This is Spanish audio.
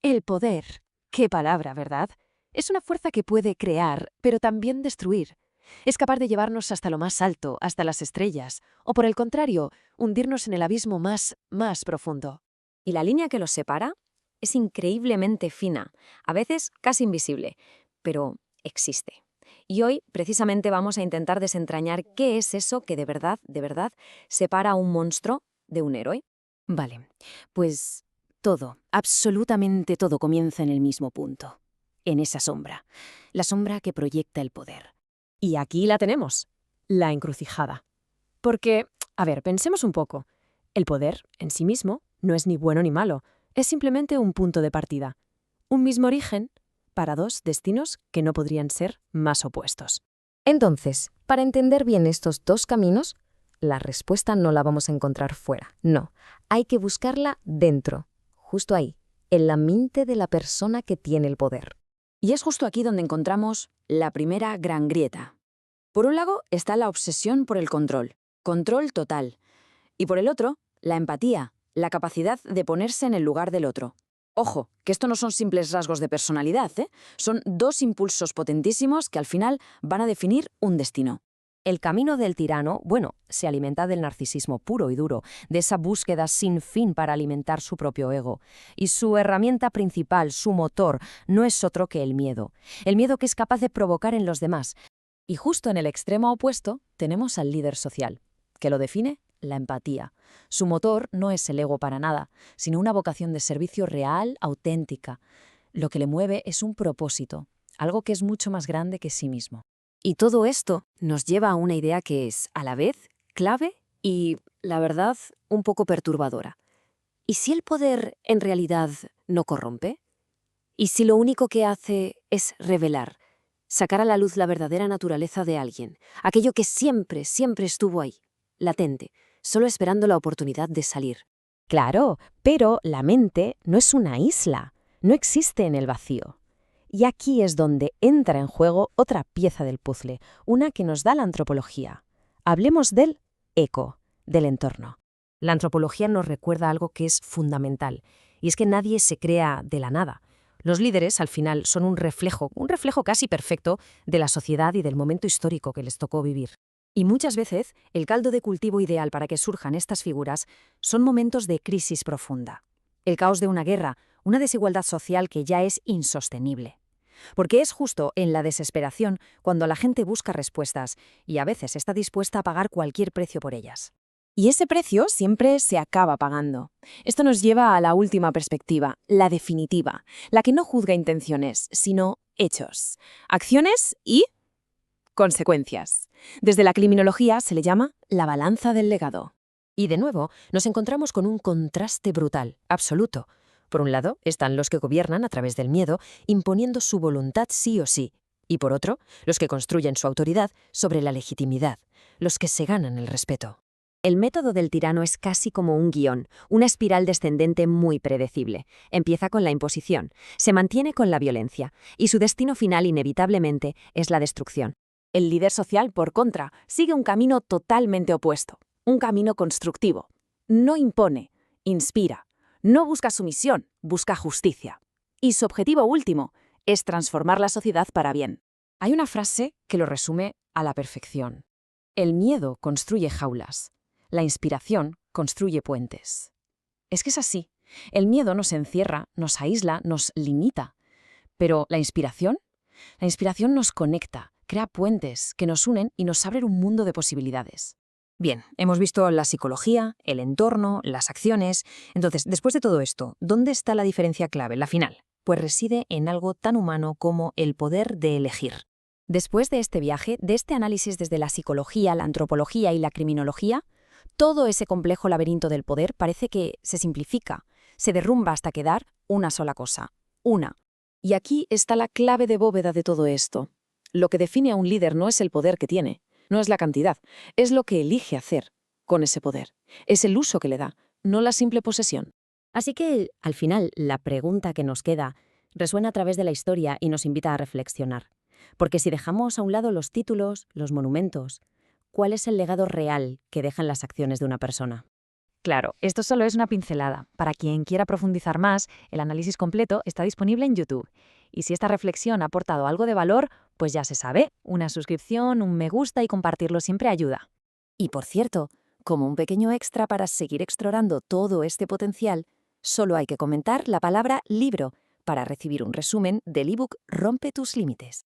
El poder. Qué palabra, ¿verdad? Es una fuerza que puede crear, pero también destruir. Es capaz de llevarnos hasta lo más alto, hasta las estrellas, o por el contrario, hundirnos en el abismo más profundo. Y la línea que los separa es increíblemente fina, a veces casi invisible, pero existe. Y hoy, precisamente, vamos a intentar desentrañar qué es eso que de verdad, separa a un monstruo de un héroe. Vale, pues todo, absolutamente todo comienza en el mismo punto, en esa sombra, la sombra que proyecta el poder. Y aquí la tenemos, la encrucijada. Porque, a ver, pensemos un poco. El poder, en sí mismo, no es ni bueno ni malo, es simplemente un punto de partida. Un mismo origen para dos destinos que no podrían ser más opuestos. Entonces, para entender bien estos dos caminos, la respuesta no la vamos a encontrar fuera, no. Hay que buscarla dentro, justo ahí, en la mente de la persona que tiene el poder. Y es justo aquí donde encontramos la primera gran grieta. Por un lado está la obsesión por el control total. Y por el otro, la empatía, la capacidad de ponerse en el lugar del otro. Ojo, que esto no son simples rasgos de personalidad, ¿eh? Son dos impulsos potentísimos que al final van a definir un destino. El camino del tirano, se alimenta del narcisismo puro y duro, de esa búsqueda sin fin para alimentar su propio ego. Y su herramienta principal, su motor, no es otro que el miedo que es capaz de provocar en los demás. Y justo en el extremo opuesto tenemos al líder social, que lo define la empatía. Su motor no es el ego para nada, sino una vocación de servicio real, auténtica. Lo que le mueve es un propósito, algo que es mucho más grande que sí mismo. Y todo esto nos lleva a una idea que es, a la vez, clave y, la verdad, un poco perturbadora. ¿Y si el poder, en realidad, no corrompe? ¿Y si lo único que hace es revelar, sacar a la luz la verdadera naturaleza de alguien, aquello que siempre estuvo ahí, latente, solo esperando la oportunidad de salir? Claro, pero la mente no es una isla, no existe en el vacío. Y aquí es donde entra en juego otra pieza del puzzle, una que nos da la antropología. Hablemos del eco, del entorno. La antropología nos recuerda algo que es fundamental, y es que nadie se crea de la nada. Los líderes, al final, son un reflejo casi perfecto de la sociedad y del momento histórico que les tocó vivir. Y muchas veces, el caldo de cultivo ideal para que surjan estas figuras son momentos de crisis profunda. El caos de una guerra, una desigualdad social que ya es insostenible. Porque es justo en la desesperación cuando la gente busca respuestas y a veces está dispuesta a pagar cualquier precio por ellas. Y ese precio siempre se acaba pagando. Esto nos lleva a la última perspectiva, la definitiva, la que no juzga intenciones, sino hechos, acciones y consecuencias. Desde la criminología se le llama la balanza del legado. Y de nuevo, nos encontramos con un contraste brutal, absoluto. Por un lado, están los que gobiernan a través del miedo, imponiendo su voluntad sí o sí. Y por otro, los que construyen su autoridad sobre la legitimidad, los que se ganan el respeto. El método del tirano es casi como un guión, una espiral descendente muy predecible. Empieza con la imposición, se mantiene con la violencia, y su destino final inevitablemente es la destrucción. El líder social, por contra, sigue un camino totalmente opuesto, un camino constructivo. No impone, inspira. No busca sumisión, busca justicia. Y su objetivo último es transformar la sociedad para bien. Hay una frase que lo resume a la perfección. El miedo construye jaulas. La inspiración construye puentes. Es que es así. El miedo nos encierra, nos aísla, nos limita. Pero la inspiración nos conecta, crea puentes que nos unen y nos abren un mundo de posibilidades. Bien, hemos visto la psicología, el entorno, las acciones. Entonces, después de todo esto, ¿dónde está la diferencia clave, la final? Pues reside en algo tan humano como el poder de elegir. Después de este viaje, de este análisis desde la psicología, la antropología y la criminología, todo ese complejo laberinto del poder parece que se simplifica, se derrumba hasta quedar una sola cosa, una. Y aquí está la clave de bóveda de todo esto. Lo que define a un líder no es el poder que tiene, no es la cantidad, es lo que elige hacer con ese poder. Es el uso que le da, no la simple posesión. Así que, al final, la pregunta que nos queda resuena a través de la historia y nos invita a reflexionar. Porque si dejamos a un lado los títulos, los monumentos, ¿cuál es el legado real que dejan las acciones de una persona? Claro, esto solo es una pincelada. Para quien quiera profundizar más, el análisis completo está disponible en YouTube. Y si esta reflexión ha aportado algo de valor, pues ya se sabe, una suscripción, un me gusta y compartirlo siempre ayuda. Y por cierto, como un pequeño extra para seguir explorando todo este potencial, solo hay que comentar la palabra libro para recibir un resumen del ebook Rompe tus límites.